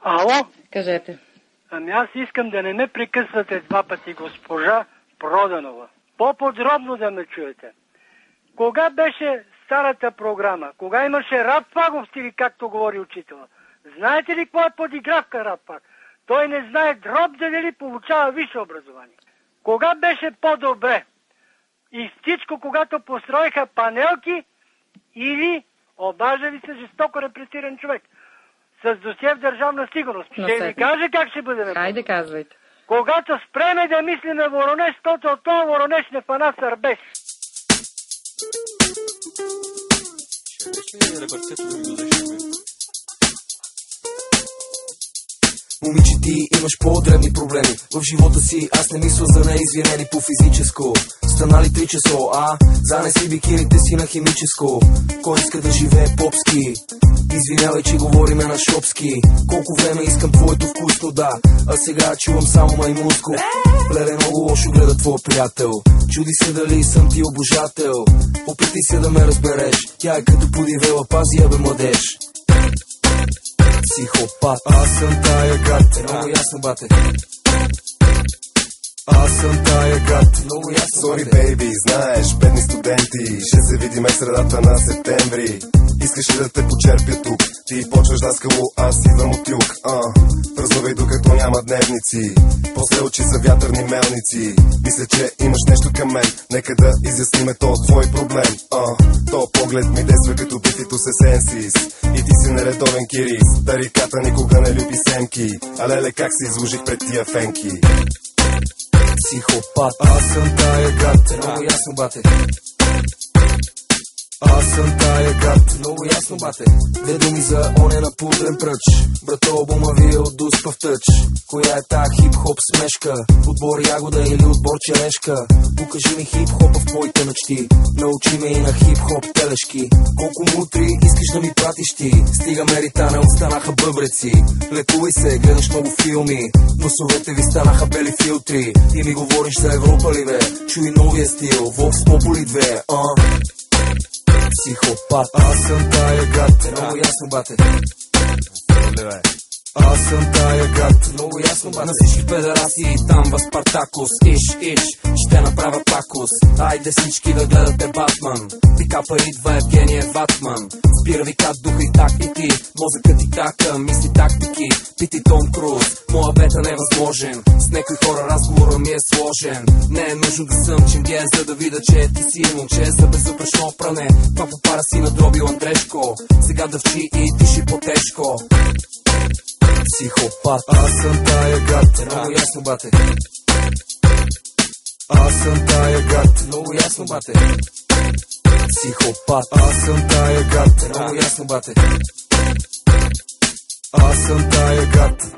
Ало? Кажете. Ами аз искам да не ме прекъсвате два пъти, госпожа Проданова. По-подробно да ме чуете. Кога беше старата програма? Кога имаше Рапфагов стили, както говори учителя? Знаете ли какво е подигравка Рапфаг? Той не знае дроб да дали получава висше образование. Кога беше по-добре? И всичко, когато построиха панелки или обажа ви се жестоко репресиран човек с досие в Държавна сигурност. Ще ви каже как ще бъде. Хайде, казвайте. Когато спреме да мислиме Воронеж, защото от това Воронеж не фана Сърбеж. Момиче, ти имаш по-дребни проблеми в живота си, аз не мисля за неизвинени по физическо. Станали 3 часа, занеси бикините си на химическо. Кой иска да живее попски? Извинявай, че говориме на шопски. Колко време искам твоето вкусно, да, а сега чувам само маймунско. Леле, много лошо гледа твой приятел. Чуди се дали съм ти обожател. Опитай се да ме разбереш. Тя е като подивела, пази я бе младеж. Психопат, аз съм тая гад. Много ясно, бате. Аз съм тая гад. Много ясно, Sorry, baby, знаеш, бедни студенти. Ще се видиме средата на септември. Искаш ли да те почерпя тук? Ти почваш наскало, аз идвам от юг. Празнувай докато няма дневници. После очи са вятърни мелници. Мисля, че имаш нещо към мен. Нека да изясниме то твой проблем. То поглед ми действа като битито се сенсис. И ти си нередовен кирис. Тариката никога не люби семки. А леле, как се изложих пред тия фенки? Психопат, аз съм тая гад. Много ясно, бате. Аз съм тая гад. Много ясно, бате. Две думи за оня на пудрен пръч. Брато, обума ви е от дуспав тъч. Коя е тая хип-хоп смешка? Отбор ягода или отбор черешка? Покажи ми хип-хопа в твоите мечти. Научи ме и на хип-хоп телешки. Колко мутри искаш да ми пратиш ти? Стига меритана, останаха бъбреци. Лекувай се, гледаш много филми. Носовете ви станаха бели филтри. Ти ми говориш за Европа ли бе? Чуй новия стил, Vox Populi 2. Психопат, аз съм тая гад. Много ясно, бате. Аз съм тая гад. Много ясно, бате. На всички педераси и там в Спартакус. Иш, ще направя пакус. Айде всички да гледате Батман. Пикапа идва Евгения Ватман. Спира ви как духа и так и ти. Мозъкът ти така, мисли тактики. Пити Том Круз, моя бета невъзможен. С някои хора разговора ми е сложен. Не е нужно да съм ченгез, за да видя, че ти си момче за безупречно пране. Това попара си надробил Андрешко. Сега дъвчи и диши по-тежко. Психопат, аз съм тая гад. Много ясно, бате. Аз съм тая гад. Много ясно, бате. Психопат, аз съм тая гад. Много ясно, бате. Аз съм тая гад.